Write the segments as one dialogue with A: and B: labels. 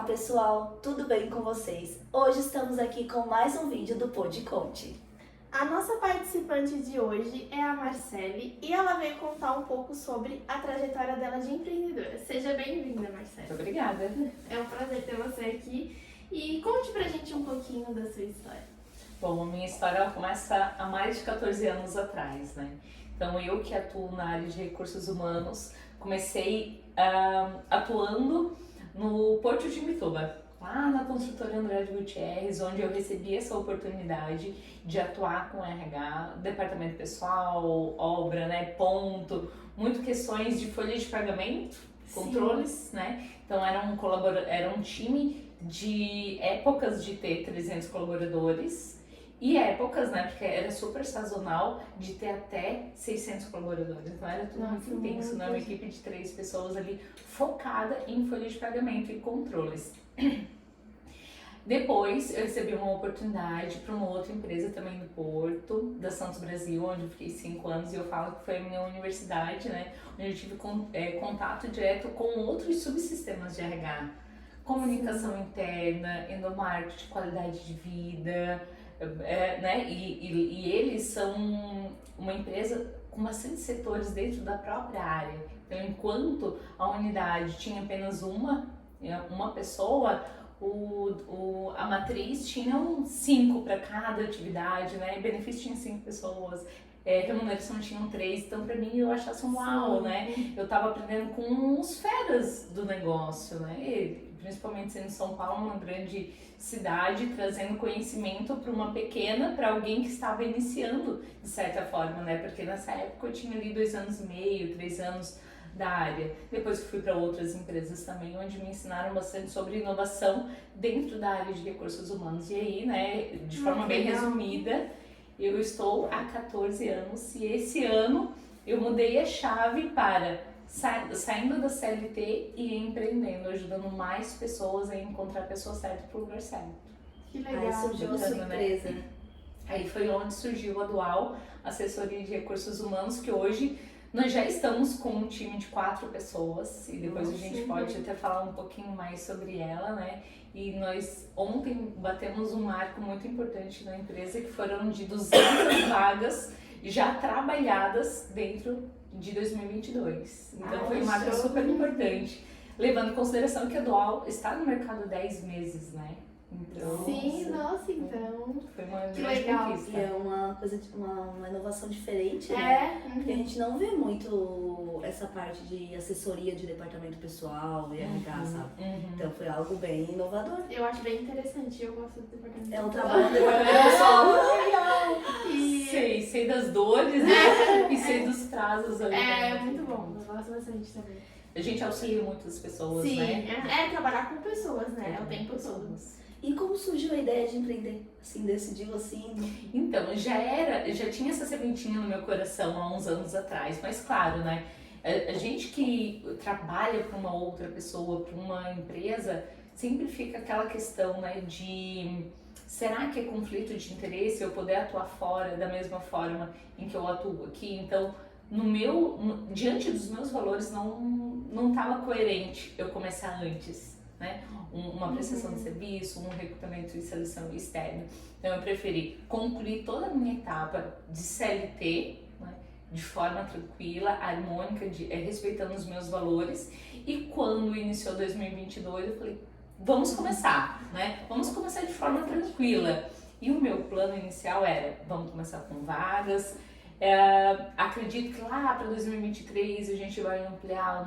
A: pessoal, tudo bem com vocês? Hoje estamos aqui com mais um vídeo do Pod Conte.
B: A nossa participante de hoje é a Marcele e ela veio contar um pouco sobre a trajetória dela de empreendedora. Seja bem-vinda, Marcele.
C: Muito obrigada.
B: É um prazer ter você aqui e conte pra gente um pouquinho da sua história.
C: Bom, a minha história ela começa há mais de 14 anos atrás, né? Então, eu que atuo na área de recursos humanos, comecei atuando no Porto de Imbituba, lá na construtora André de Gutierrez, onde eu recebi essa oportunidade de atuar com RH, departamento pessoal, obra, né, ponto, muito questões de folha de pagamento, controles, né? Então era um time de épocas de ter 300 colaboradores e épocas, né, porque era super sazonal, de ter até 600 colaboradores. Então era tudo muito intenso, né? Uma equipe de 3 pessoas ali focada em folha de pagamento e controles. Depois eu recebi uma oportunidade para uma outra empresa também do Porto, da Santos Brasil, onde eu fiquei 5 anos e eu falo que foi a minha universidade, né? Onde eu tive contato direto com outros subsistemas de RH, comunicação interna, endomarketing, qualidade de vida, né? E eles são uma empresa com bastante setores dentro da própria área. Então, enquanto a unidade tinha apenas uma pessoa, a matriz tinha 5 para cada atividade, né? Benefício tinha 5 pessoas, remuneração tinham 3. Então, para mim, eu achasse uau, né? Eu tava aprendendo com os feras do negócio, né? E, principalmente sendo São Paulo, uma grande cidade, trazendo conhecimento para uma pequena, para alguém que estava iniciando, de certa forma, né? Porque nessa época eu tinha ali 2 anos e meio, 3 anos da área. Depois fui para outras empresas também, onde me ensinaram bastante sobre inovação dentro da área de recursos humanos. E aí, né, de forma bem resumida, eu estou há 14 anos e esse ano eu mudei a chave para saindo da CLT e empreendendo, ajudando mais pessoas a encontrar a pessoa certa para o lugar certo.
B: Que legal.
A: Aí surgiu a sua empresa.
C: Né? Aí foi onde surgiu a Dual, assessoria de recursos humanos, que hoje nós já estamos com um time de 4 pessoas e depois a gente pode até falar um pouquinho mais sobre ela, né? E nós ontem batemos um marco muito importante na empresa, que foram de 200 vagas já trabalhadas dentro de 2022. Então foi um marco super importante, levando em consideração que a Dual está no mercado há 10 meses, né? Então,
B: sim, nossa, então.
C: Foi uma
B: que
C: grande
B: legal.
C: conquista.
A: E é uma coisa, uma inovação diferente, né? Porque a gente não vê muito essa parte de assessoria de departamento pessoal e RH, sabe? Então foi algo bem inovador.
B: Eu acho bem interessante, eu gosto do departamento.
A: É um trabalho do departamento pessoal.
C: Sei das dores, né? E sei dos prazos ali.
B: É muito bom, eu gosto bastante também.
C: A gente auxilia muitas pessoas,
B: Sim,
C: né?
B: trabalhar com pessoas, né? O tempo todo.
A: E como surgiu a ideia de empreender? Assim, decidiu assim?
C: Então, já tinha essa sementinha no meu coração há uns anos atrás, mas claro, né? A gente que trabalha para uma outra pessoa, para uma empresa, sempre fica aquela questão, né, de será que é conflito de interesse eu poder atuar fora da mesma forma em que eu atuo aqui? Então, diante dos meus valores não estava coerente eu começar antes, né? Uma prestação de serviço, um recrutamento e seleção externa. Então eu preferi concluir toda a minha etapa de CLT, né, de forma tranquila, harmônica, respeitando os meus valores. E quando iniciou 2022 eu falei, vamos começar, né? Vamos começar de forma tranquila. E o meu plano inicial era, vamos começar com vagas. Acredito que lá para 2023 a gente vai ampliar o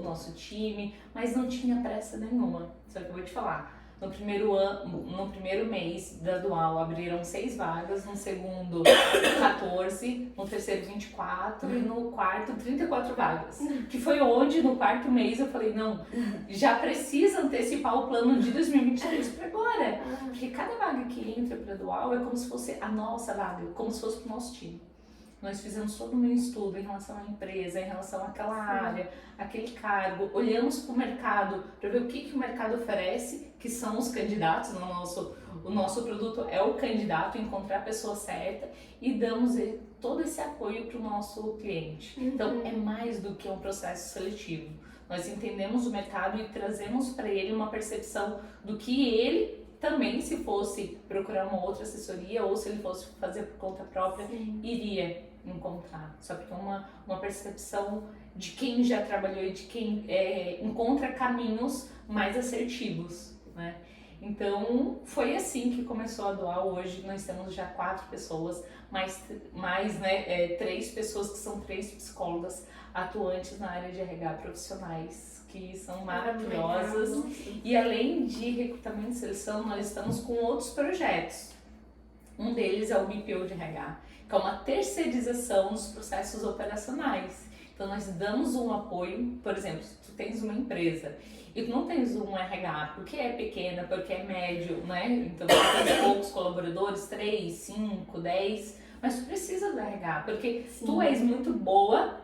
C: nosso time, mas não tinha pressa nenhuma. Só que eu vou te falar, no primeiro mês da Dual abriram 6 vagas, no segundo 14, no terceiro 24 e no quarto 34 vagas. Que foi onde no quarto mês eu falei, não, já precisa antecipar o plano de 2023 para agora. Porque cada vaga que entra para a Dual é como se fosse a nossa vaga, como se fosse para o nosso time. Nós fizemos todo um estudo em relação à empresa, em relação àquela área, aquele cargo, olhamos para o mercado para ver o que o mercado oferece, que são os candidatos, o nosso produto é o candidato, encontrar a pessoa certa e damos todo esse apoio para o nosso cliente. Então é mais do que um processo seletivo. Nós entendemos o mercado e trazemos para ele uma percepção do que ele também, se fosse procurar uma outra assessoria ou se ele fosse fazer por conta própria,
B: Sim.
C: iria encontrar. Só que é uma percepção de quem já trabalhou e de quem encontra caminhos mais assertivos, né? Então, foi assim que começou a doar. Hoje nós temos já 4 pessoas, mais 3 pessoas que são 3 psicólogas atuantes na área de RH profissionais, que são maravilhosas. E além de recrutamento e seleção, nós estamos com outros projetos. Um deles é o BPO de RH, que é uma terceirização dos processos operacionais. Então, nós damos um apoio, por exemplo, se tu tens uma empresa e tu não tens um RH porque é pequena, porque é médio, né? Então, tu tens poucos colaboradores, 3, 5, 10, mas tu precisa do RH, porque tu és muito boa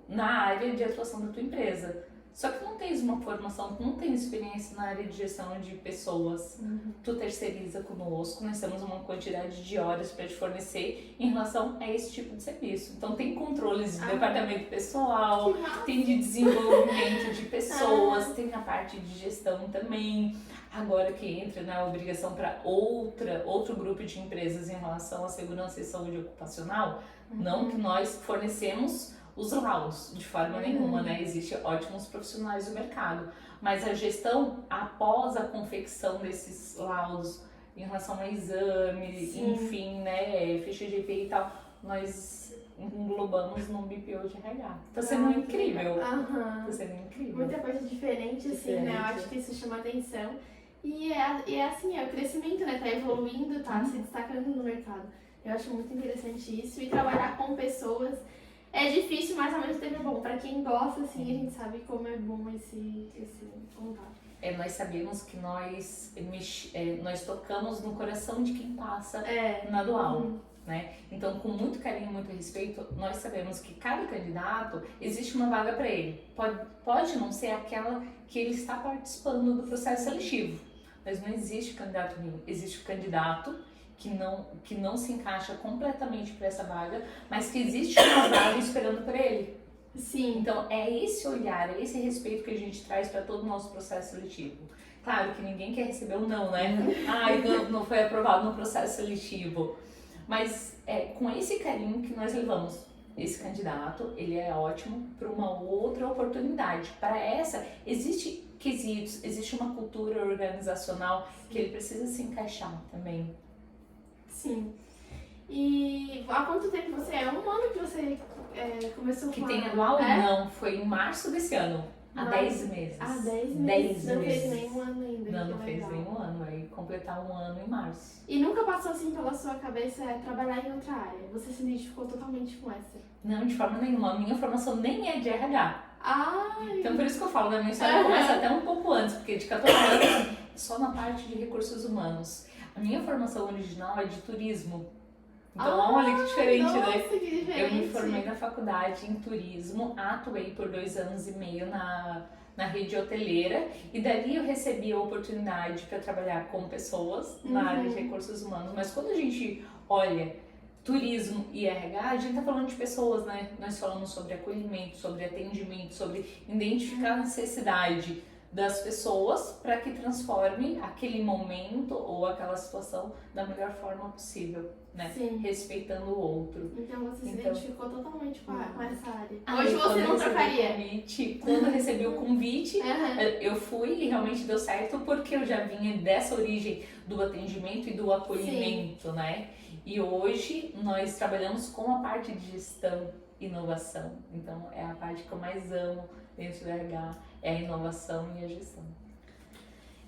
C: na área de atuação da tua empresa. Só que tu não tens uma formação, tu não tens experiência na área de gestão de pessoas, tu terceiriza conosco, nós temos uma quantidade de horas para te fornecer em relação a esse tipo de serviço. Então tem controles de departamento pessoal, tem de desenvolvimento de pessoas, tem a parte de gestão também. Agora que entra na obrigação para outro grupo de empresas em relação à segurança e saúde ocupacional, não que nós fornecemos os laudos, de forma nenhuma, né? Existem ótimos profissionais do mercado, mas a gestão após a confecção desses laudos em relação a exame, enfim, né, ficha de EPI e tal, nós englobamos num BPO de RH. Tá sendo incrível. Tá sendo incrível.
B: Muita coisa diferente, assim, né? Eu acho que isso chama atenção. E é assim, é o crescimento, né? Tá evoluindo, tá se destacando no mercado. Eu acho muito interessante isso. E trabalhar com pessoas é difícil, mas ao mesmo tempo é bom. Pra quem gosta, assim, a gente sabe como é bom esse contato.
C: Nós sabemos que nós tocamos no coração de quem passa na Dual, né? Então, com muito carinho, muito respeito, nós sabemos que cada candidato, existe uma vaga para ele. Pode não ser aquela que ele está participando do processo seletivo, mas não existe candidato nenhum. Existe o candidato que não se encaixa completamente para essa vaga, mas que existe uma vaga esperando por ele.
B: Sim.
C: Então, é esse olhar, é esse respeito que a gente traz para todo o nosso processo seletivo. Claro que ninguém quer receber um não, né? Não foi aprovado no processo seletivo. Mas é com esse carinho que nós levamos esse candidato, ele é ótimo para uma outra oportunidade. Para essa, existe quesitos, existe uma cultura organizacional que ele precisa se encaixar também.
B: Sim. E há quanto tempo você é? 1 ano que você começou
C: que
B: com
C: tem anual? Não, foi em março desse ano. Há 10 meses.
B: Há 10
C: meses.
B: Não fez nenhum ano ainda.
C: Não fez nenhum ano. Vai completar 1 ano em março.
B: E nunca passou assim pela sua cabeça trabalhar em outra área? Você se identificou totalmente com essa?
C: Não, de forma nenhuma. A minha formação nem é de RH.
B: Ai.
C: Então por isso que eu falo, né? Minha história começa até um pouco antes, porque de 14 anos só na parte de recursos humanos. A minha formação original é de turismo. Então, olha que diferente, né?
B: Que diferente.
C: Eu me formei na faculdade em turismo, atuei por 2 anos e meio na rede hoteleira e dali eu recebi a oportunidade para trabalhar com pessoas na área de recursos humanos. Mas quando a gente olha turismo e RH, a gente tá falando de pessoas, né? Nós falamos sobre acolhimento, sobre atendimento, sobre identificar a necessidade das pessoas para que transforme aquele momento ou aquela situação da melhor forma possível, né?
B: Sim.
C: Respeitando o outro.
B: Então você se identificou totalmente com essa área.
C: Hoje
B: você não trocaria?
C: Quando eu recebi o convite, eu fui e realmente deu certo porque eu já vinha dessa origem do atendimento e do acolhimento, né? E hoje nós trabalhamos com a parte de gestão e inovação. Então é a parte que eu mais amo dentro do RH, é a inovação e a gestão.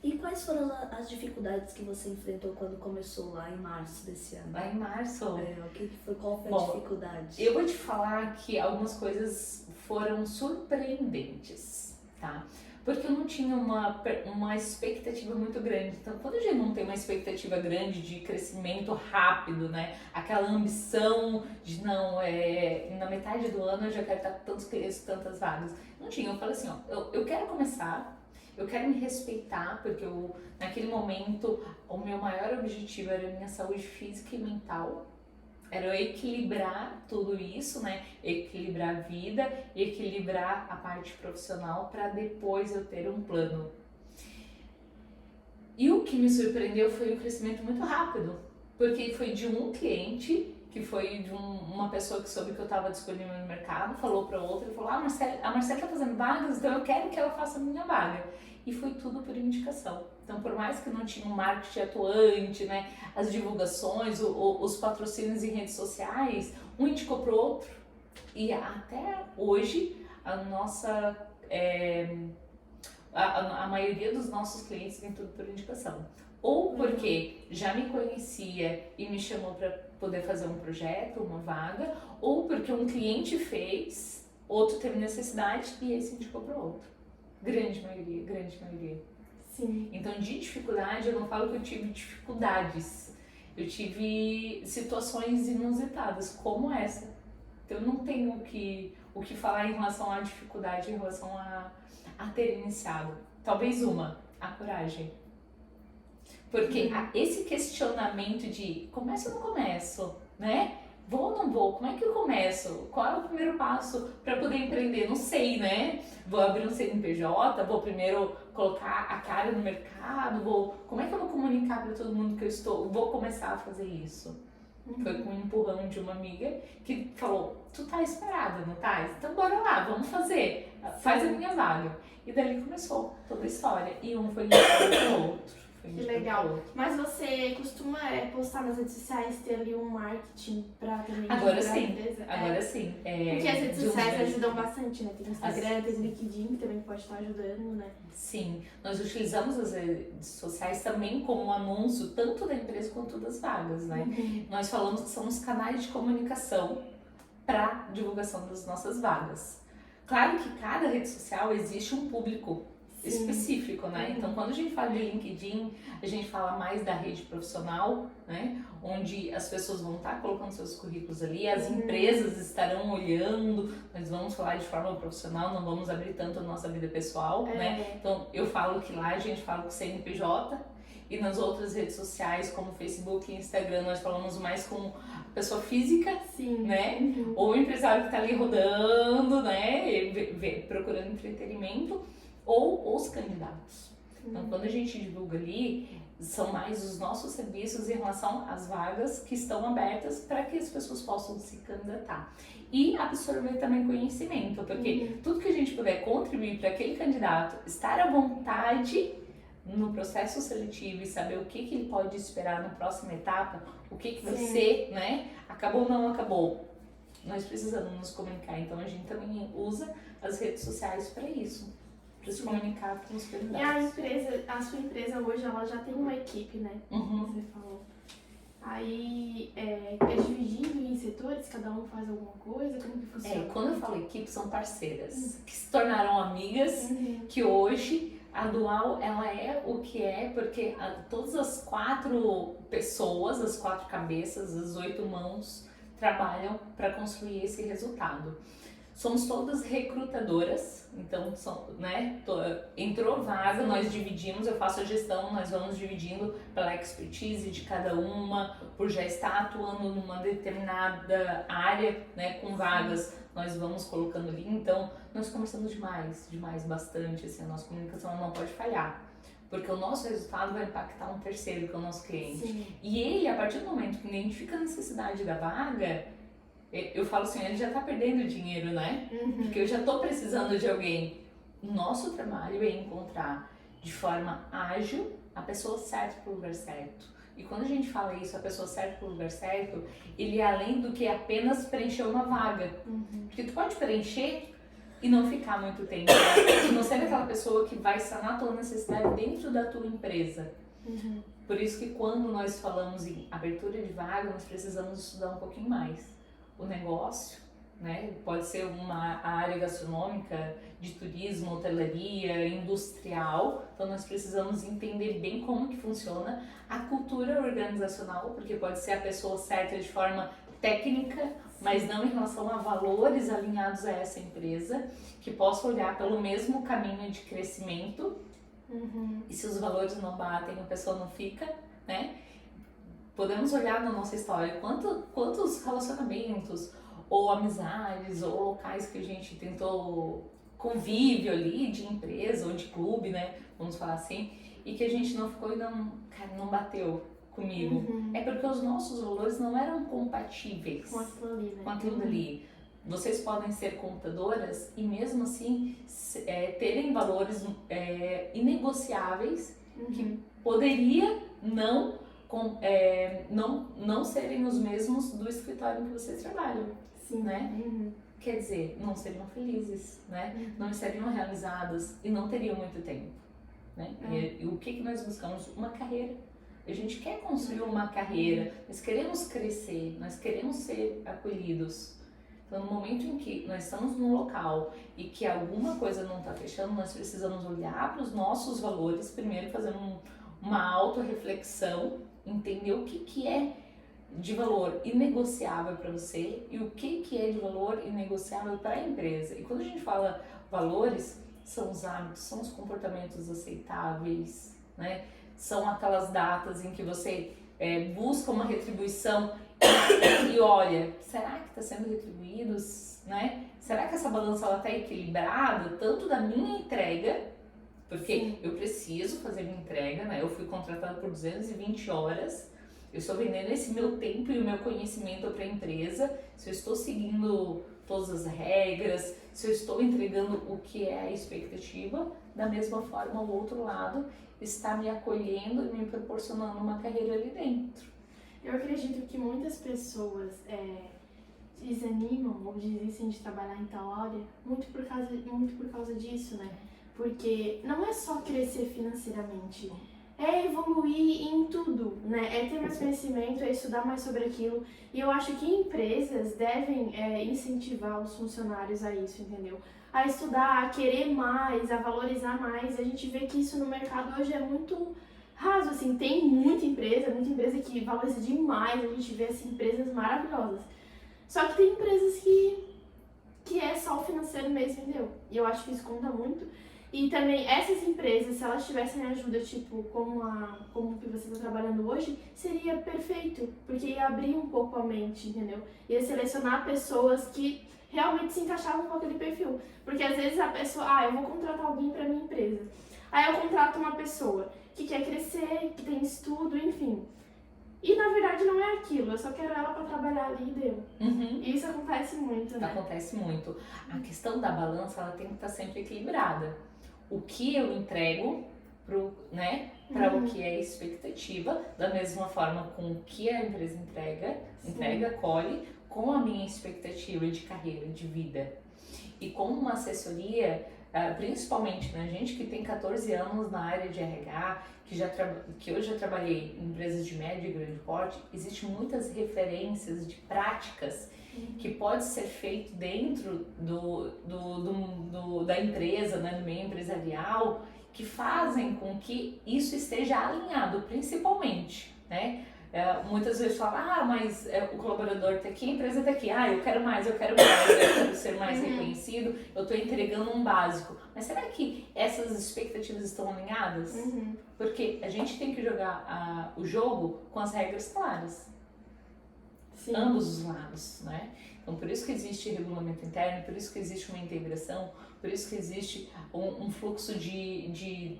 A: E quais foram as dificuldades que você enfrentou quando começou lá em março desse ano?
C: Lá em março?
A: Qual foi a dificuldade?
C: Eu vou te falar que algumas coisas foram surpreendentes, tá? Porque eu não tinha uma expectativa muito grande. Então, quando a gente não tem uma expectativa grande de crescimento rápido, né? Aquela ambição de, na metade do ano eu já quero estar com tantos clientes, tantas vagas. Não tinha. Eu falei assim, eu quero começar, eu quero me respeitar, porque naquele momento o meu maior objetivo era a minha saúde física e mental. era eu equilibrar tudo isso, né? Equilibrar a vida, equilibrar a parte profissional para depois eu ter um plano. E o que me surpreendeu foi o crescimento muito rápido, porque foi de um cliente, que foi de uma pessoa que soube que eu estava disponível no mercado, falou para outra e falou: a Marcela está fazendo vagas, então eu quero que ela faça a minha vaga. E foi tudo por indicação. Então, por mais que não tinha um marketing atuante, né, as divulgações, os patrocínios em redes sociais, um indicou pro outro. E até hoje, a nossa, a maioria dos nossos clientes tem tudo por indicação. Ou porque já me conhecia e me chamou para poder fazer um projeto, uma vaga, ou porque um cliente fez, outro teve necessidade e esse indicou para outro. Grande maioria.
B: Sim.
C: Então, de dificuldade, eu não falo que eu tive dificuldades. Eu tive situações inusitadas, como essa. Então, eu não tenho o que falar em relação à dificuldade, em relação a ter iniciado. Talvez a coragem. Porque esse questionamento de começo ou não começo, né? Vou ou não vou? Como é que eu começo? Qual é o primeiro passo para poder empreender? Não sei, né? Vou abrir um CNPJ, vou primeiro colocar a cara no mercado, como é que eu vou comunicar para todo mundo que eu vou começar a fazer isso? Foi com um empurrão de uma amiga que falou: tu tá esperada, não tá? Então bora lá, vamos fazer. Faz a minha vaga. E daí começou toda a história. E um foi indicado pro outro.
B: Que legal. Mas você costuma postar nas redes sociais, ter ali um marketing pra também
C: Agora
B: divulgar
C: sim.
B: a empresa?
C: Agora sim.
B: Porque as redes sociais ajudam bastante, né? Tem o Instagram, tem o LinkedIn que também pode estar ajudando, né?
C: Sim. Nós utilizamos as redes sociais também como anúncio, tanto da empresa quanto das vagas, né? Nós falamos que são os canais de comunicação para divulgação das nossas vagas. Claro que cada rede social existe um público específico, né? Então, quando a gente fala de LinkedIn, a gente fala mais da rede profissional, né? Onde as pessoas vão estar colocando seus currículos ali, as empresas estarão olhando, nós vamos falar de forma profissional, não vamos abrir tanto a nossa vida pessoal, né? Então, eu falo que lá a gente fala com o CNPJ, e nas outras redes sociais, como Facebook e Instagram, nós falamos mais com pessoa física, né? Ou o empresário que está ali rodando, né? Procurando entretenimento. Ou os candidatos. Então, quando a gente divulga ali, são mais os nossos serviços em relação às vagas que estão abertas para que as pessoas possam se candidatar. E absorver também conhecimento, porque tudo que a gente puder contribuir para aquele candidato estar à vontade no processo seletivo e saber o que ele pode esperar na próxima etapa, o que vai ser, né? Acabou ou não acabou? Nós precisamos nos comunicar, então a gente também usa as redes sociais para isso. Para se comunicar com os candidatos.
B: E a sua empresa hoje, ela já tem uma equipe, né? Você falou. Aí é dividido em setores, cada um faz alguma coisa, como que funciona?
C: Quando eu falo equipe, são parceiras que se tornaram amigas, que hoje a Dual, ela é o que é, porque todas as 4 pessoas, as 4 cabeças, as 8 mãos, trabalham para construir esse resultado. Somos todas recrutadoras, então, né, entrou vaga, nós dividimos, eu faço a gestão, nós vamos dividindo pela expertise de cada uma, por já estar atuando numa determinada área, né, com vagas, nós vamos colocando ali, então, nós conversamos demais, bastante, assim, a nossa comunicação não pode falhar. Porque o nosso resultado vai impactar um terceiro, que é o nosso cliente. E ele, a partir do momento que identifica a necessidade da vaga, eu falo assim, ele já tá perdendo dinheiro, né? Porque eu já tô precisando de alguém. O nosso trabalho é encontrar de forma ágil a pessoa certa pro lugar certo. E quando a gente fala isso, a pessoa certa pro lugar certo, ele é além do que apenas preencher uma vaga. Porque tu pode preencher e não ficar muito tempo. E não ser aquela pessoa que vai sanar a tua necessidade dentro da tua empresa. Por isso que quando nós falamos em abertura de vaga, nós precisamos estudar um pouquinho mais o negócio, né? Pode ser a área gastronômica, de turismo, hotelaria, industrial. Então nós precisamos entender bem como que funciona a cultura organizacional, porque pode ser a pessoa certa de forma técnica, mas não em relação a valores alinhados a essa empresa, que possa olhar pelo mesmo caminho de crescimento. E se os valores não batem, a pessoa não fica, né? podemos olhar na nossa história quantos relacionamentos, ou amizades, ou locais que a gente tentou convívio ali, de empresa ou de clube, né? Vamos falar assim, e que a gente não ficou e não bateu comigo. É porque os nossos valores não eram compatíveis
B: com aquilo ali, né?
C: Com aquilo dali. Vocês podem ser computadoras e mesmo assim terem valores inegociáveis que poderia não serem os mesmos do escritório em que vocês trabalham.
B: Sim.
C: Né? Quer dizer, não seriam felizes, né? Não estariam realizadas e não teriam muito tempo, né? E o que nós buscamos? Uma carreira. A gente quer construir uma carreira, nós queremos crescer, nós queremos ser acolhidos. Então, no momento em que nós estamos num local e que alguma coisa não está fechando, nós precisamos olhar para os nossos valores, primeiro fazer uma autorreflexão, entender o que é de valor inegociável para você e o que é de valor inegociável para a empresa. E quando a gente fala valores, são os hábitos, são os comportamentos aceitáveis, né? São aquelas datas em que você busca uma retribuição e olha, será que está sendo retribuídos, né? Será que essa balança está equilibrada, tanto da minha entrega, porque eu preciso fazer minha entrega, né? Eu fui contratada por 220 horas, eu estou vendendo esse meu tempo e o meu conhecimento para a empresa, se eu estou seguindo todas as regras, se eu estou entregando o que é a expectativa, da mesma forma o outro lado está me acolhendo e me proporcionando uma carreira ali dentro.
B: Eu acredito que muitas pessoas desanimam ou desistem de trabalhar em tal área muito por causa disso, né? Porque não é só crescer financeiramente, é evoluir em tudo, né? É ter mais conhecimento, é estudar mais sobre aquilo. E eu acho que empresas devem incentivar os funcionários a isso, entendeu? A estudar, a querer mais, a valorizar mais. A gente vê que isso no mercado hoje é muito raso, assim. Tem muita empresa que valoriza demais. A gente vê, assim, empresas maravilhosas. Só que tem empresas que é só o financeiro mesmo, entendeu? E eu acho que isso conta muito. E também essas empresas, se elas tivessem ajuda, tipo, como que você está trabalhando hoje, seria perfeito, porque ia abrir um pouco a mente, entendeu? Ia selecionar pessoas que realmente se encaixavam com aquele perfil. Porque às vezes a pessoa, eu vou contratar alguém para minha empresa. Aí eu contrato uma pessoa que quer crescer, que tem estudo, enfim. E na verdade não é aquilo, eu só quero ela para trabalhar ali e deu. E isso acontece muito, né?
C: Acontece muito. A questão da balança, ela tem que estar sempre equilibrada. O que eu entrego para o que é expectativa, da mesma forma com o que a empresa colhe, com a minha expectativa de carreira, de vida. E com uma assessoria, principalmente, né, gente que tem 14 anos na área de RH, que eu já trabalhei em empresas de médio e grande porte, existem muitas referências de práticas que pode ser feito dentro da empresa, né, do meio empresarial, que fazem com que isso esteja alinhado, principalmente, né? Muitas vezes falam, mas o colaborador está aqui, a empresa está aqui, eu quero mais, eu quero ser mais reconhecido, eu estou entregando um básico. Mas será que essas expectativas estão alinhadas? Porque a gente tem que jogar o jogo com as regras claras. Sim. Ambos os lados, né? Então, por isso que existe regulamento interno, por isso que existe uma integração, por isso que existe um fluxo de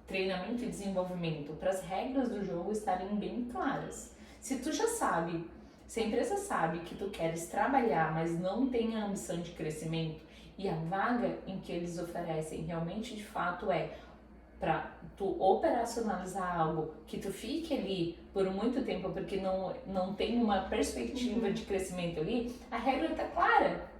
C: treinamento e desenvolvimento, para as regras do jogo estarem bem claras. Se tu já sabe, se a empresa sabe que tu queres trabalhar, mas não tem a ambição de crescimento, e a vaga em que eles oferecem realmente, de fato, para tu operacionalizar algo, que tu fique ali por muito tempo, porque não tem uma perspectiva de crescimento ali, a regra está clara.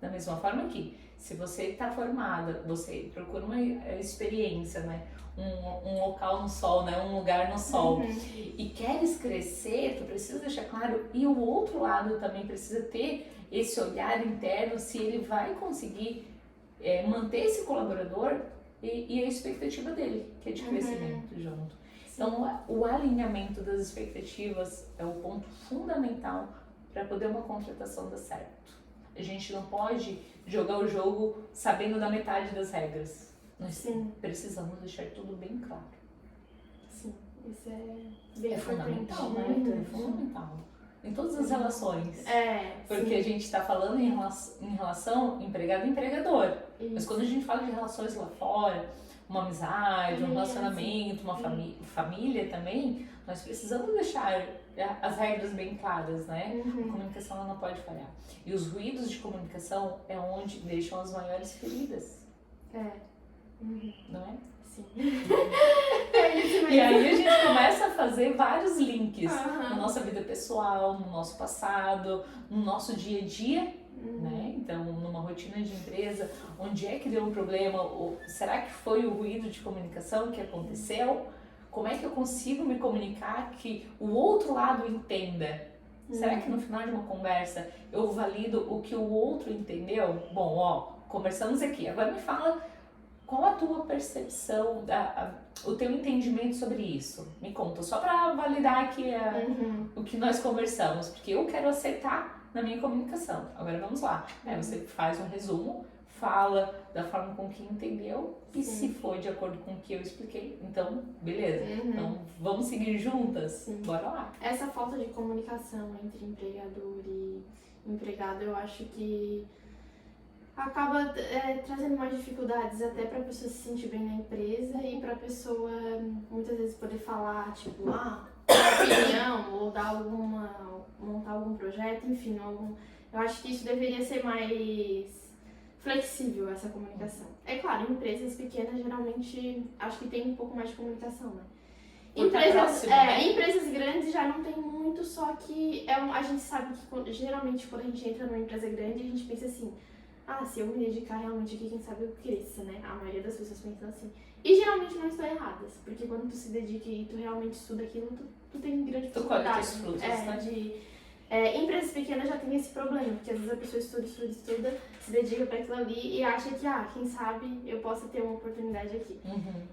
C: Da mesma forma que, se você está formada, você procura uma experiência, né? Um local no sol, né? Um lugar no sol, e queres crescer, tu precisa deixar claro, e o outro lado também precisa ter esse olhar interno, se ele vai conseguir manter esse colaborador e a expectativa dele, que é de crescimento junto. Então, o alinhamento das expectativas é o ponto fundamental para poder uma contratação dar certo. A gente não pode jogar o jogo sabendo da metade das regras. Nós precisamos deixar tudo bem claro.
B: Sim. Isso é bem
C: fundamental, né?
B: Muito.
C: É fundamental. Em todas as relações. Porque
B: sim.
C: a gente está falando em relação empregado e empregador.
B: Isso.
C: Mas quando a gente fala de relações lá fora, uma amizade, um relacionamento, uma família também, nós precisamos deixar as regras bem claras, né? A comunicação ela não pode falhar. E os ruídos de comunicação é onde deixam as maiores feridas. Não é?
B: Sim.
C: E aí a gente começa a fazer vários links na nossa vida pessoal, no nosso passado, no nosso dia a dia, né? Então, numa rotina de empresa, onde é que deu um problema? Ou será que foi o ruído de comunicação que aconteceu? Como é que eu consigo me comunicar que o outro lado entenda? Será que no final de uma conversa eu valido o que o outro entendeu? Bom, ó, conversamos aqui. Agora me fala qual a tua percepção, o teu entendimento sobre isso. Me conta, só para validar aqui o que nós conversamos, porque eu quero acertar na minha comunicação. Agora vamos lá. Você faz um resumo, fala da forma com que entendeu e se for de acordo com o que eu expliquei, então beleza. Então vamos seguir juntas? Bora lá.
B: Essa falta de comunicação entre empregador e empregado, eu acho que acaba trazendo mais dificuldades até para a pessoa se sentir bem na empresa e para a pessoa muitas vezes poder falar, tipo, uma opinião ou dar montar algum projeto, enfim, eu acho que isso deveria ser mais flexível, essa comunicação. É claro, em empresas pequenas geralmente acho que tem um pouco mais de comunicação, né? Empresas grandes já não tem muito, só que a gente sabe que geralmente quando a gente entra numa empresa grande a gente pensa assim, se eu me dedicar realmente aqui, quem sabe eu cresça, né? A maioria das pessoas pensam assim. E geralmente não estão erradas, porque quando tu se dedica e tu realmente estuda aquilo, tu tem grande dificuldade.
C: Tu colhe os frutos,
B: né? Empresas pequenas já tem esse problema, porque às vezes a pessoa estuda, se dedica para aquilo ali e acha que, quem sabe eu posso ter uma oportunidade aqui.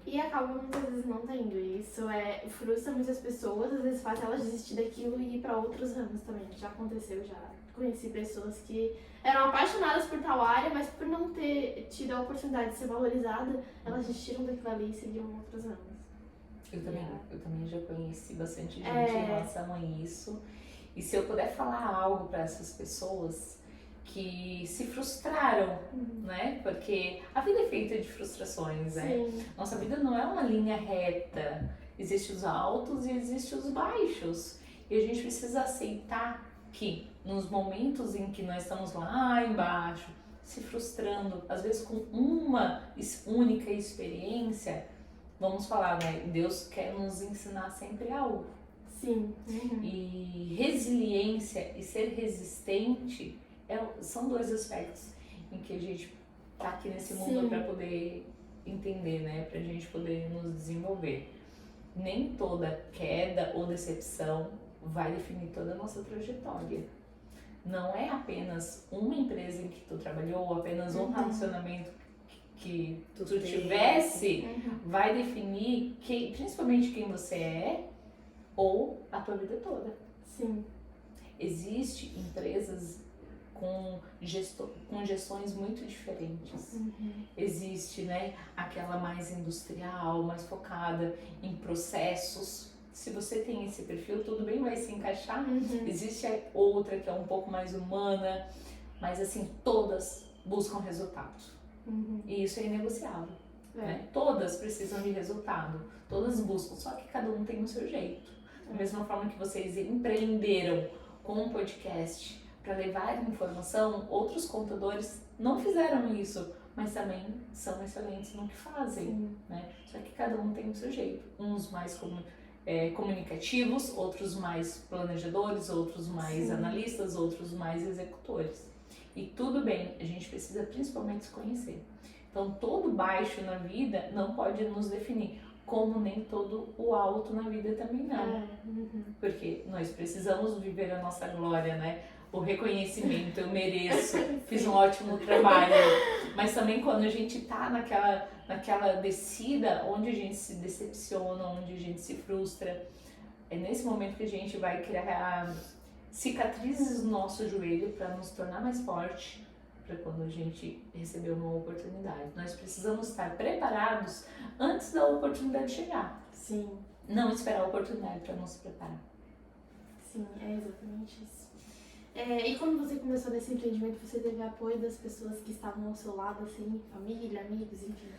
B: E acaba muitas vezes não tendo. E isso frustra muitas pessoas, às vezes faz elas desistir daquilo e ir para outros ramos também. Já aconteceu, já conheci pessoas que eram apaixonadas por tal área, mas por não ter tido a oportunidade de ser valorizada, elas desistiram daquilo ali e seguiram outros ramos.
C: Eu também já conheci bastante gente em relação a isso. E se eu puder falar algo para essas pessoas que se frustraram, né? Porque a vida é feita de frustrações, né? Nossa vida não é uma linha reta. Existem os altos e existem os baixos. E a gente precisa aceitar que nos momentos em que nós estamos lá embaixo, se frustrando, às vezes com uma única experiência, vamos falar, né? Deus quer nos ensinar sempre algo.
B: Sim.
C: E resiliência e ser resistente são dois aspectos em que a gente tá aqui nesse mundo para poder entender, né? Pra gente poder nos desenvolver. Nem toda queda ou decepção vai definir toda a nossa trajetória. Não é apenas uma empresa em que tu trabalhou, ou apenas um relacionamento que tu tivesse, vai definir principalmente quem você é ou a tua vida toda.
B: Sim.
C: Existem empresas com gestões muito diferentes. Existe, né, aquela mais industrial, mais focada em processos. Se você tem esse perfil, tudo bem, vai se encaixar. Existe a outra que é um pouco mais humana, mas assim, todas buscam resultado. E isso é inegociável. Né? Todas precisam de resultado, todas buscam, só que cada um tem o seu jeito. Da mesma forma que vocês empreenderam com um podcast para levar informação, outros contadores não fizeram isso, mas também são excelentes no que fazem. Né? Só que cada um tem o seu jeito. Uns mais comunicativos, outros mais planejadores, outros mais analistas, outros mais executores. E tudo bem, a gente precisa principalmente se conhecer. Então, todo baixo na vida não pode nos definir, como nem todo o alto na vida também não. Porque nós precisamos viver a nossa glória, né? O reconhecimento, eu mereço, fiz um ótimo trabalho. Mas também quando a gente tá naquela descida, onde a gente se decepciona, onde a gente se frustra, é nesse momento que a gente vai criar cicatrizes no nosso joelho para nos tornar mais forte, para quando a gente receber uma oportunidade. Nós precisamos estar preparados antes da oportunidade chegar.
B: Sim.
C: Não esperar a oportunidade para nos preparar.
B: Sim, é exatamente isso. E quando você começou nesse empreendimento, você teve apoio das pessoas que estavam ao seu lado, assim, família, amigos, enfim?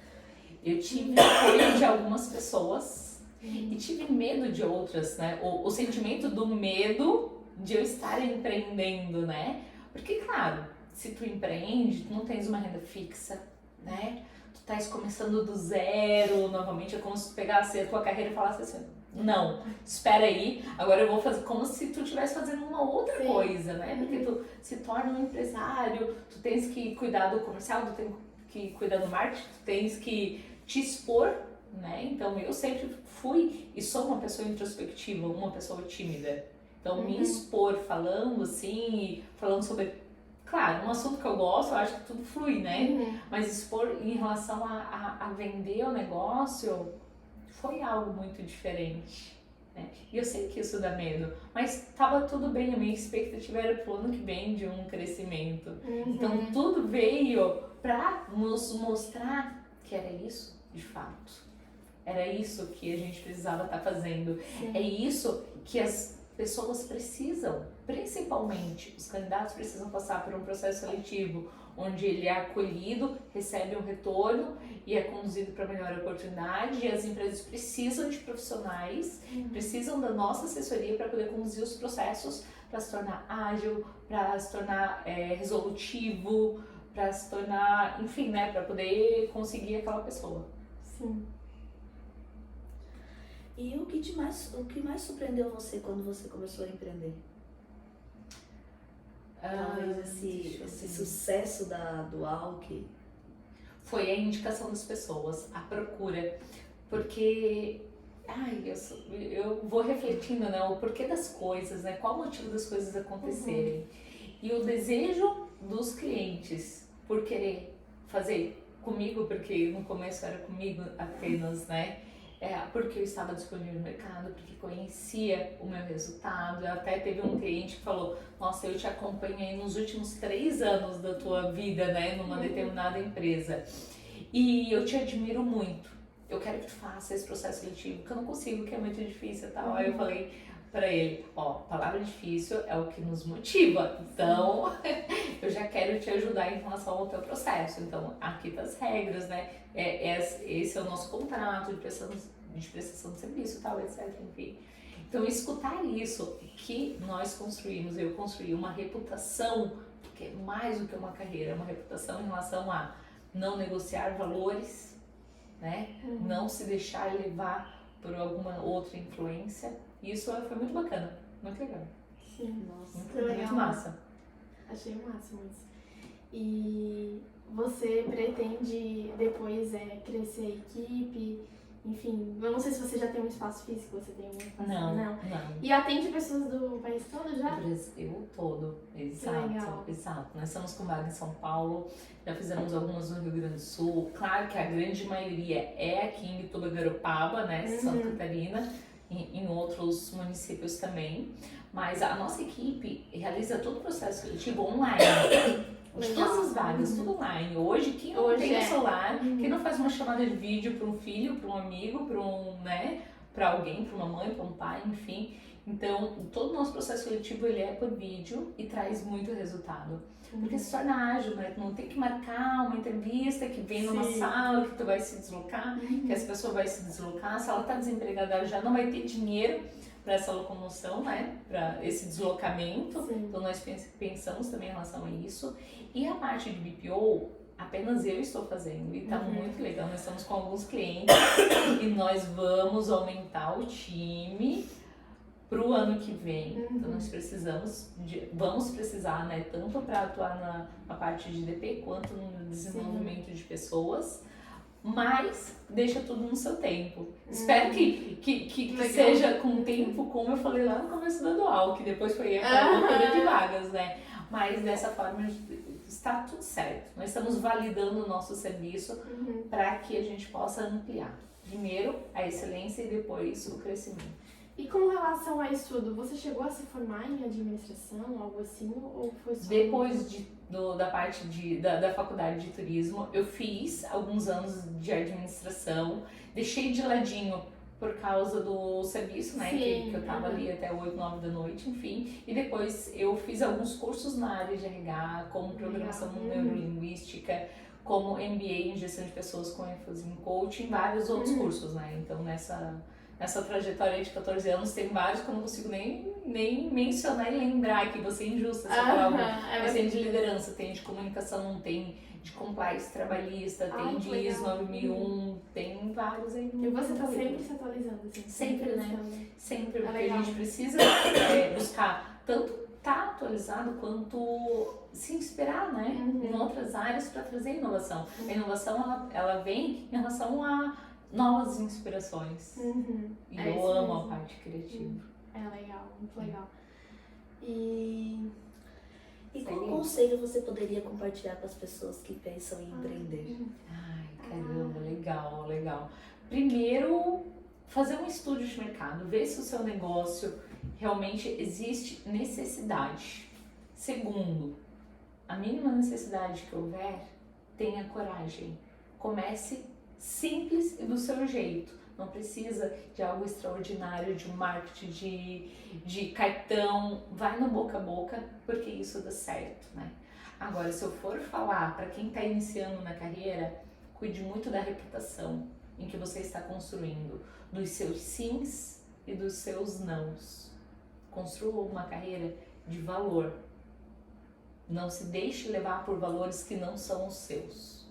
C: Eu tive apoio de algumas pessoas e tive medo de outras, né? O sentimento do medo de eu estar empreendendo, né? Porque, claro, se tu empreende, tu não tens uma renda fixa, né? Tu estás começando do zero, novamente, é como se tu pegasse a tua carreira e falasse assim, não, espera aí, agora eu vou fazer como se tu estivesse fazendo uma outra coisa, né? Porque tu se torna um empresário, tu tens que cuidar do comercial, tu tens que cuidar do marketing, tu tens que te expor, né? Então eu sempre fui e sou uma pessoa introspectiva, uma pessoa tímida. Então me expor falando assim, falando sobre, claro, um assunto que eu gosto, eu acho que tudo flui, né? Mas expor em relação a vender o negócio foi algo muito diferente, né? E eu sei que isso dá medo, mas tava tudo bem, a minha expectativa era pro ano que vem de um crescimento. Então tudo veio pra nos mostrar que era isso de fato. Era isso que a gente precisava estar fazendo. Sim. É isso que as pessoas precisam, principalmente os candidatos precisam passar por um processo seletivo, onde ele é acolhido, recebe um retorno e é conduzido para a melhor oportunidade, e as empresas precisam de profissionais, precisam da nossa assessoria para poder conduzir os processos, para se tornar ágil, para se tornar resolutivo, para se tornar, enfim, né, para poder conseguir aquela pessoa.
B: Sim.
A: E o que mais surpreendeu você quando você começou a empreender? Talvez esse sucesso do Alck.
C: Foi a indicação das pessoas, a procura. Porque, eu vou refletindo, né, o porquê das coisas, né, qual o motivo das coisas acontecerem. E o desejo dos clientes por querer fazer comigo, porque no começo era comigo apenas, né? Porque eu estava disponível no mercado, porque conhecia o meu resultado. Até teve um cliente que falou, nossa, eu te acompanhei nos últimos 3 anos da tua vida, né, numa determinada empresa. E eu te admiro muito. Eu quero que tu faça esse processo seletivo, que eu não consigo, que é muito difícil e tal. Aí eu falei pra ele, palavra difícil é o que nos motiva. Então, eu já quero te ajudar em relação ao teu processo. Então, aqui tá as regras, né? Esse é o nosso contrato de prestação de serviço, tal, etc. Enfim. Então, escutar isso que nós construímos, eu construí uma reputação, que é mais do que uma carreira, é uma reputação em relação a não negociar valores, né? Não se deixar levar por alguma outra influência. E isso foi muito bacana, muito legal.
B: Sim,
C: nossa, muito massa.
B: Achei o máximo isso. E você pretende depois crescer a equipe? Enfim, eu não sei se você já tem um espaço físico, você tem um espaço?
C: Não.
B: E atende pessoas do país todo já?
C: Do Brasil todo, exato. Nós estamos com vaga em São Paulo, já fizemos algumas no Rio Grande do Sul. Claro que a grande maioria é aqui em Bituba, Garopaba, né, Santa Catarina, em outros municípios também. Mas a nossa equipe realiza todo o processo seletivo online. De todas as vagas, tudo online. Hoje, quem não tem o celular, quem não faz uma chamada de vídeo para um filho, para um amigo, para alguém, para uma mãe, para um pai, enfim. Então, todo o nosso processo seletivo ele é por vídeo e traz muito resultado. Porque se torna ágil, né? Tu não tem que marcar uma entrevista que vem numa sala, que tu vai se deslocar, que essa pessoa vai se deslocar. Se ela está desempregada, ela já não vai ter dinheiro para essa locomoção, né? Para esse deslocamento. Então, nós pensamos também em relação a isso. E a parte de BPO, apenas eu estou fazendo e tá muito legal. Nós estamos com alguns clientes e nós vamos aumentar o time pro ano que vem. Então nós vamos precisar, né, tanto para atuar na parte de DP quanto no desenvolvimento de pessoas, mas deixa tudo no seu tempo. Espero que seja com tempo, como eu falei lá no começo da Dual, que depois foi a loucura de vagas, né? Mas dessa forma está tudo certo. Nós estamos validando o nosso serviço para que a gente possa ampliar. Primeiro a excelência e depois o crescimento.
B: E com relação a estudo, você chegou a se formar em administração, algo assim, ou foi só...
C: Depois da parte da faculdade de turismo, eu fiz alguns anos de administração, deixei de ladinho por causa do serviço, né, que eu tava ali até 8, 9 da noite, enfim, e depois eu fiz alguns cursos na área de RH, como programação neurolinguística, como MBA em gestão de pessoas com ênfase em coaching, vários outros cursos, né, então nessa trajetória de 14 anos tem vários que eu não consigo nem mencionar e lembrar, que você é injusta se falar algum. Mas tem de liderança, tem de comunicação, tem de compliance trabalhista, tem de ISO 9001, tem vários aí.
B: E você tá sempre se atualizando, assim?
C: Sempre, né? Sempre, porque
B: legal.
C: a gente precisa buscar tanto estar atualizado quanto se inspirar, né? Em outras áreas para trazer inovação. A inovação, ela vem em relação a novas inspirações. E eu amo a parte criativa.
B: É legal, muito legal. E
A: qual conselho você poderia compartilhar com as pessoas que pensam em empreender?
C: Ai, caramba, legal. Primeiro, fazer um estudo de mercado, ver se o seu negócio realmente existe necessidade. Segundo, a mínima necessidade que houver, tenha coragem. Comece simples e do seu jeito. Não precisa de algo extraordinário, de um marketing, de cartão. Vai no boca a boca, porque isso dá certo, né? Agora, se eu for falar para quem está iniciando na carreira, cuide muito da reputação em que você está construindo, dos seus sims e dos seus nãos. Construa uma carreira de valor. Não se deixe levar por valores que não são os seus.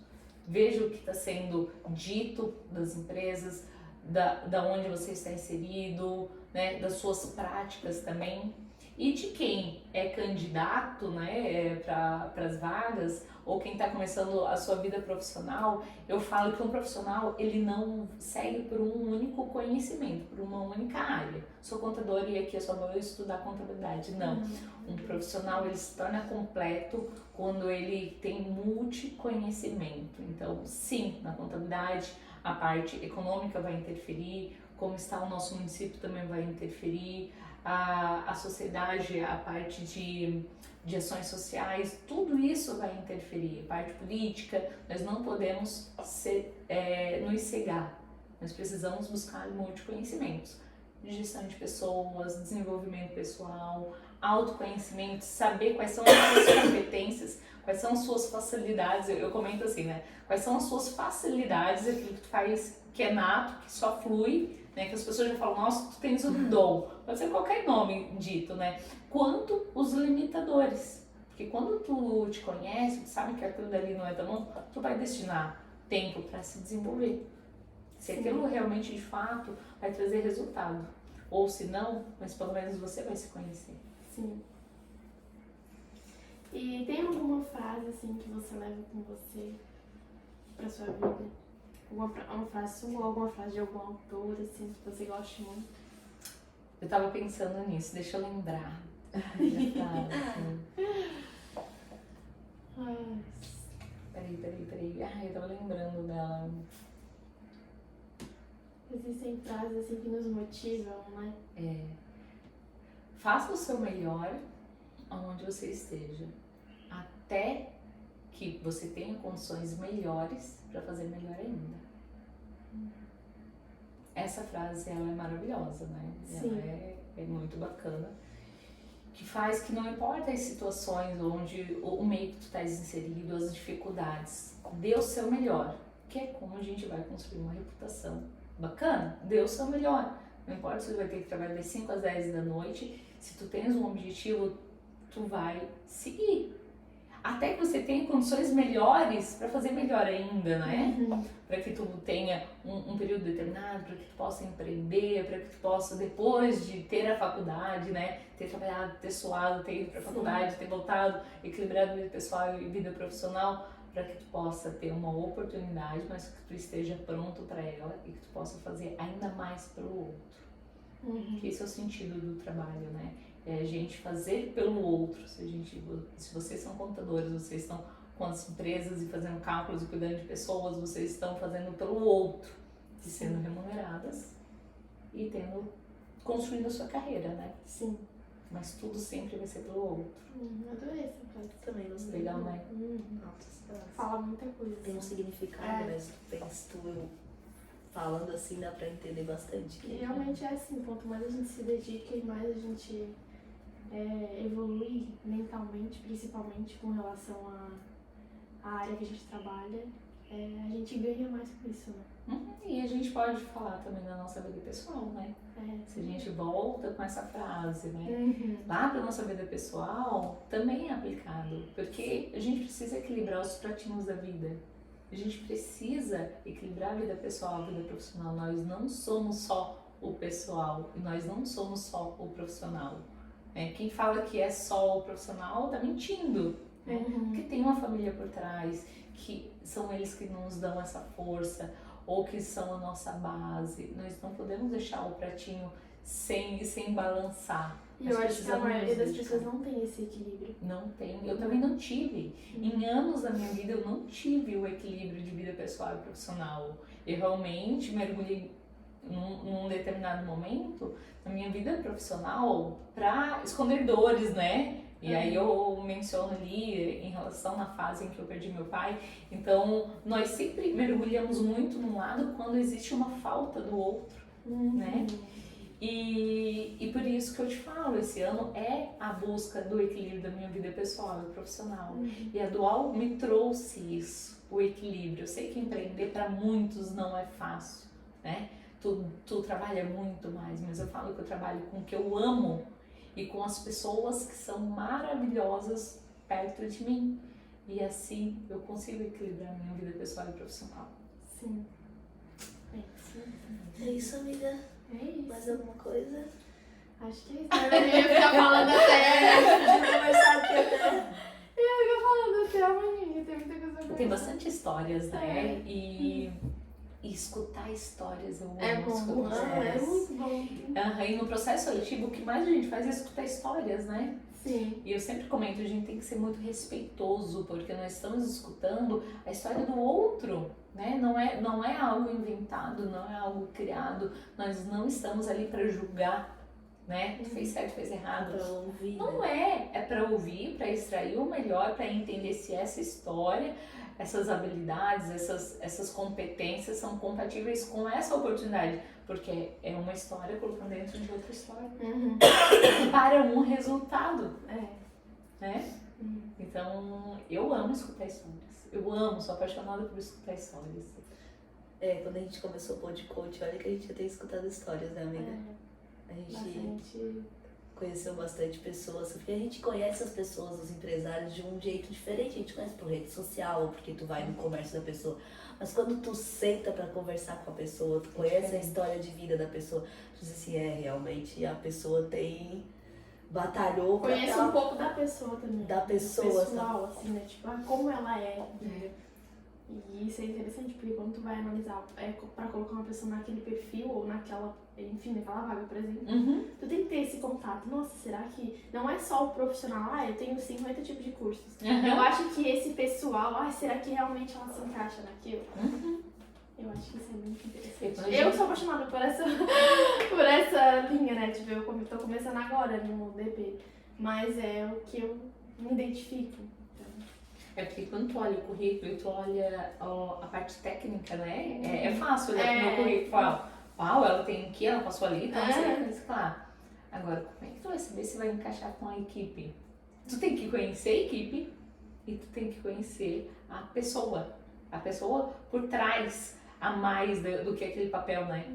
C: Veja o que está sendo dito das empresas, da onde você está inserido, né, das suas práticas também. E de quem é candidato, né, para as vagas, ou quem está começando a sua vida profissional, eu falo que um profissional, ele não segue por um único conhecimento, por uma única área. Sou contador e aqui eu só vou estudar contabilidade. Não. Um profissional, ele se torna completo quando ele tem multiconhecimento. Então, sim, na contabilidade, a parte econômica vai interferir, como está o nosso município também vai interferir, a sociedade, a parte de ações sociais, tudo isso vai interferir. Parte política, nós não podemos nos cegar, nós precisamos buscar multiconhecimentos. Gestão de pessoas, desenvolvimento pessoal, autoconhecimento, saber quais são as suas competências, quais são as suas facilidades. Eu comento assim, né? Quais são as suas facilidades, aquilo que tu faz que é nato, que só flui, né? Que as pessoas já falam, nossa, tu tens um dom. Pode ser qualquer nome dito, né? Quanto os limitadores. Porque quando tu te conhece, tu sabe que aquilo dali não é tão bom, tu vai destinar tempo para se desenvolver. Se aquilo realmente, de fato, vai trazer resultado. Ou se não, mas pelo menos você vai se conhecer.
B: Sim. E tem alguma frase, assim, que você leva com você pra sua vida? Uma frase sua ou alguma frase de algum autor, assim, que você goste muito?
C: Eu tava pensando nisso, deixa eu lembrar. Peraí. Ai, eu tava lembrando dela.
B: Existem frases assim que nos motivam, né?
C: Faça o seu melhor aonde você esteja, até que você tenha condições melhores para fazer melhor ainda. Essa frase, ela é maravilhosa, né?
B: Sim.
C: Ela é muito bacana. Que faz que não importa as situações onde o meio que tu estás inserido, as dificuldades, dê o seu melhor, que é como a gente vai construir uma reputação bacana. Dê o seu melhor. Não importa se tu vai ter que trabalhar das 5 às 10 da noite, se tu tens um objetivo, tu vai seguir. Até que você tenha condições melhores para fazer melhor ainda, né? Para que tu tenha um período determinado, para que tu possa empreender, para que tu possa, depois de ter a faculdade, né? Ter trabalhado, ter suado, ter ido para a faculdade, ter voltado, equilibrado vida pessoal e vida profissional, para que tu possa ter uma oportunidade, mas que tu esteja pronto para ela e que tu possa fazer ainda mais pelo outro. Que esse é o sentido do trabalho, né? É a gente fazer pelo outro. Se vocês são contadores, vocês estão com as empresas e fazendo cálculos e cuidando de pessoas, vocês estão fazendo pelo outro, e sendo remuneradas e tendo construindo a sua carreira, né?
B: Sim.
C: Mas tudo sempre vai ser pelo outro.
B: Adorei essa frase.
A: Também gostei.
C: Legal, né?
B: Fala muita coisa.
A: Tem um significado, né? Se tu falando assim, dá pra entender bastante.
B: E realmente é assim, quanto mais a gente se dedica e mais a gente evolui mentalmente, principalmente com relação à área que a gente trabalha, a gente ganha mais com isso, né?
C: E a gente pode falar também da nossa vida pessoal, né? Se a gente volta com essa frase, né? Lá pra nossa vida pessoal, também é aplicado. Porque a gente precisa equilibrar os pratinhos da vida. A gente precisa equilibrar a vida pessoal, a vida profissional. Nós não somos só o pessoal e nós não somos só o profissional. Quem fala que é só o profissional tá mentindo. Porque tem uma família por trás, que são eles que nos dão essa força, ou que são a nossa base. Nós não podemos deixar o pratinho sem balançar.
B: E eu acho que a maioria das pessoas não tem esse equilíbrio.
C: Não tem. Eu também não tive. Em anos da minha vida eu não tive o equilíbrio de vida pessoal e profissional. Eu realmente mergulhei num determinado momento na minha vida profissional para esconder dores, né? E aí eu menciono ali em relação na fase em que eu perdi meu pai. Então, nós sempre mergulhamos muito num lado quando existe uma falta do outro, né? E por isso que eu te falo, esse ano é a busca do equilíbrio da minha vida pessoal e profissional. E a Dual me trouxe isso, o equilíbrio. Eu sei que empreender para muitos não é fácil, né? Tu trabalha muito mais, mas eu falo que eu trabalho com o que eu amo e com as pessoas que são maravilhosas perto de mim. E assim eu consigo equilibrar a minha vida pessoal e profissional.
B: Sim.
A: É isso, amiga.
B: É isso.
A: Mais alguma coisa?
B: Acho que é isso. Eu ia ficar falando até.
A: Conversar aqui até.
B: Eu ia ficar falando até amanhã. Tem muita coisa pra
C: Tem bastante histórias, né? E escutar histórias, eu amo escutar histórias.
B: É muito bom.
C: E no processo seletivo, o que mais a gente faz é escutar histórias, né?
B: Sim.
C: E eu sempre comento, a gente tem que ser muito respeitoso, porque nós estamos escutando a história do outro, né? Não é algo inventado, não é algo criado. Nós não estamos ali para julgar, né? Tu fez certo, fez errado.
A: Pra ouvir.
C: Não é para ouvir, para extrair o melhor, para entender se essa história, essas habilidades, essas competências são compatíveis com essa oportunidade. Porque é uma história colocando dentro de outra história. Para um resultado. Né? Então, eu amo escutar histórias. Eu amo, sou apaixonada por escutar histórias.
A: Quando a gente começou o podcast, olha que a gente já tem escutado histórias, né, amiga? A gente conheceu bastante pessoas, porque a gente conhece as pessoas, os empresários, de um jeito diferente. A gente conhece por rede social, ou porque tu vai no comércio da pessoa. Mas quando tu senta pra conversar com a pessoa, tu conhece a história de vida da pessoa, tu diz assim, realmente a pessoa batalhou pra...
B: Conhece um pouco da pessoa também.
A: Da pessoa.
B: Pessoal, assim, né? Tipo, como ela é, entendeu? E isso é interessante, porque quando tu vai analisar pra colocar uma pessoa naquele perfil ou naquela vaga, por exemplo, tu tem que ter esse contato. Nossa, será que não é só o profissional? Eu tenho 50 tipos de cursos. Eu acho que esse pessoal, será que realmente ela se encaixa naquilo? Eu acho que isso é muito interessante. Eu sou apaixonada por essa linha, né? Tipo, eu tô começando agora no DP, mas é o que eu me identifico.
C: É porque quando tu olha o currículo e tu olha a parte técnica, né? É fácil olhar pro meu currículo e falar, uau, ela tem aqui, ela passou ali, então mas claro. Agora, como é que tu vai saber se vai encaixar com a equipe? Tu tem que conhecer a equipe e tu tem que conhecer a pessoa por trás a mais do que aquele papel, né?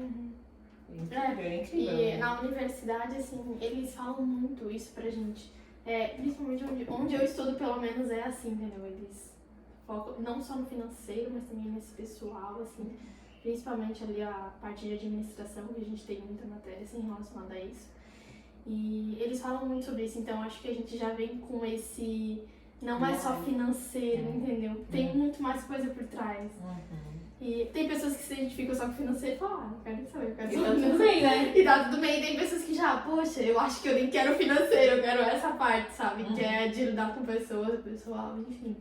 C: É incrível.
B: E na universidade, assim, eles falam muito isso pra gente. Principalmente onde eu estudo, pelo menos é assim, entendeu? Eles focam não só no financeiro, mas também nesse pessoal, assim, principalmente ali a parte de administração, que a gente tem muita matéria assim, relacionada a isso. E eles falam muito sobre isso, então acho que a gente já vem com esse... Não é só financeiro, entendeu? Tem muito mais coisa por trás. E tem pessoas que se identificam só com o financeiro e falam, não quero nem saber, eu quero só
C: tudo bem, né?
B: E tá tudo bem, tem pessoas que já, poxa, eu acho que eu nem quero financeiro, eu quero essa parte, sabe? Que é de lidar com pessoas, pessoal, enfim.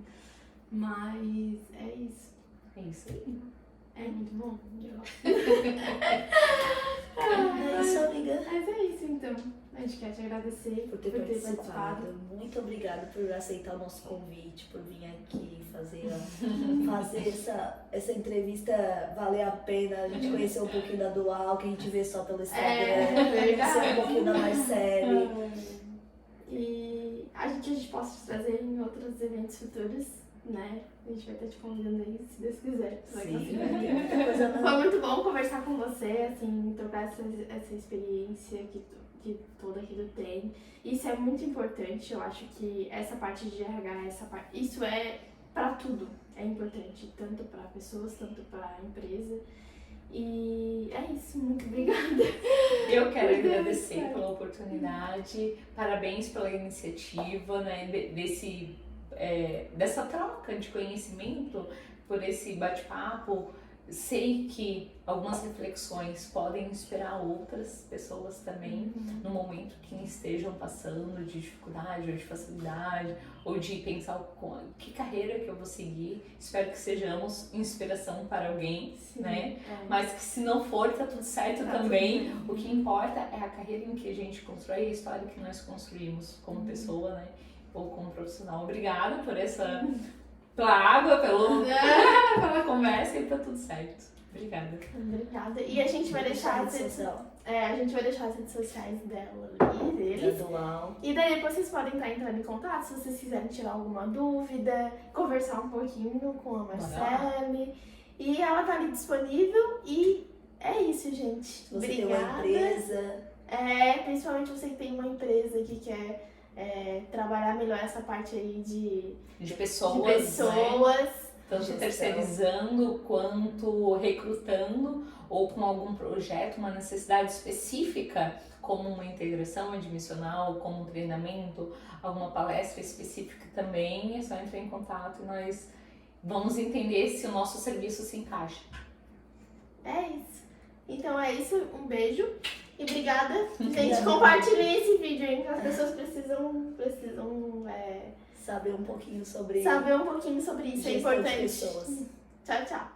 B: Mas é isso.
C: É isso aí.
B: É muito bom.
A: É isso, amiga.
B: Mas é gente quer te agradecer
A: por ter
B: participado.
A: participado. Muito obrigada por aceitar o nosso convite, por vir aqui fazer essa entrevista valer a pena. A gente conhecer um pouquinho da Dual, que a gente vê só pelo Instagram. Conhecer um pouquinho da Marcele.
B: E a gente possa te trazer em outros eventos futuros, né? A gente vai estar te convidando aí, se Deus quiser.
A: Sim, vai ter muita coisa
B: Foi muito bom conversar com você, assim, trocar essa experiência que toda aqui do tem. Isso é muito importante, eu acho que essa parte de RH, isso é para tudo, é importante, tanto para pessoas, tanto para empresa. E é isso, muito obrigada.
C: Eu quero agradecer pela oportunidade, parabéns pela iniciativa, né, dessa troca de conhecimento, por esse bate-papo. Sei que algumas reflexões podem inspirar outras pessoas também no momento que estejam passando de dificuldade ou de facilidade, ou de pensar que carreira que eu vou seguir. Espero que sejamos inspiração para alguém, né? Mas que se não for, tá tudo certo também. O que importa é a carreira em que a gente constrói e a história que nós construímos como pessoa, né? Ou como profissional. Obrigada por pela água, pela conversa, e tá tudo certo. Obrigada.
B: Obrigada. E a gente vai deixar as redes sociais dela e deles. E daí depois vocês podem estar entrando em contato se vocês quiserem tirar alguma dúvida, conversar um pouquinho com a Marcele. E ela tá ali disponível e é isso, gente.
A: Se você
B: obrigada.
A: tem uma empresa.
B: Principalmente você que tem uma empresa que quer trabalhar melhor essa parte aí de pessoas.
C: Né? Tanto terceirizando quanto recrutando, ou com algum projeto, uma necessidade específica, como uma integração admissional, como um treinamento, alguma palestra específica também, é só entrar em contato e nós vamos entender se o nosso serviço se encaixa.
B: É isso. Então é isso, um beijo e obrigada. Gente, compartilhem esse vídeo aí, que as pessoas precisam
A: saber um pouquinho sobre
B: isso, é importante.
A: pessoas.
B: Tchau, tchau.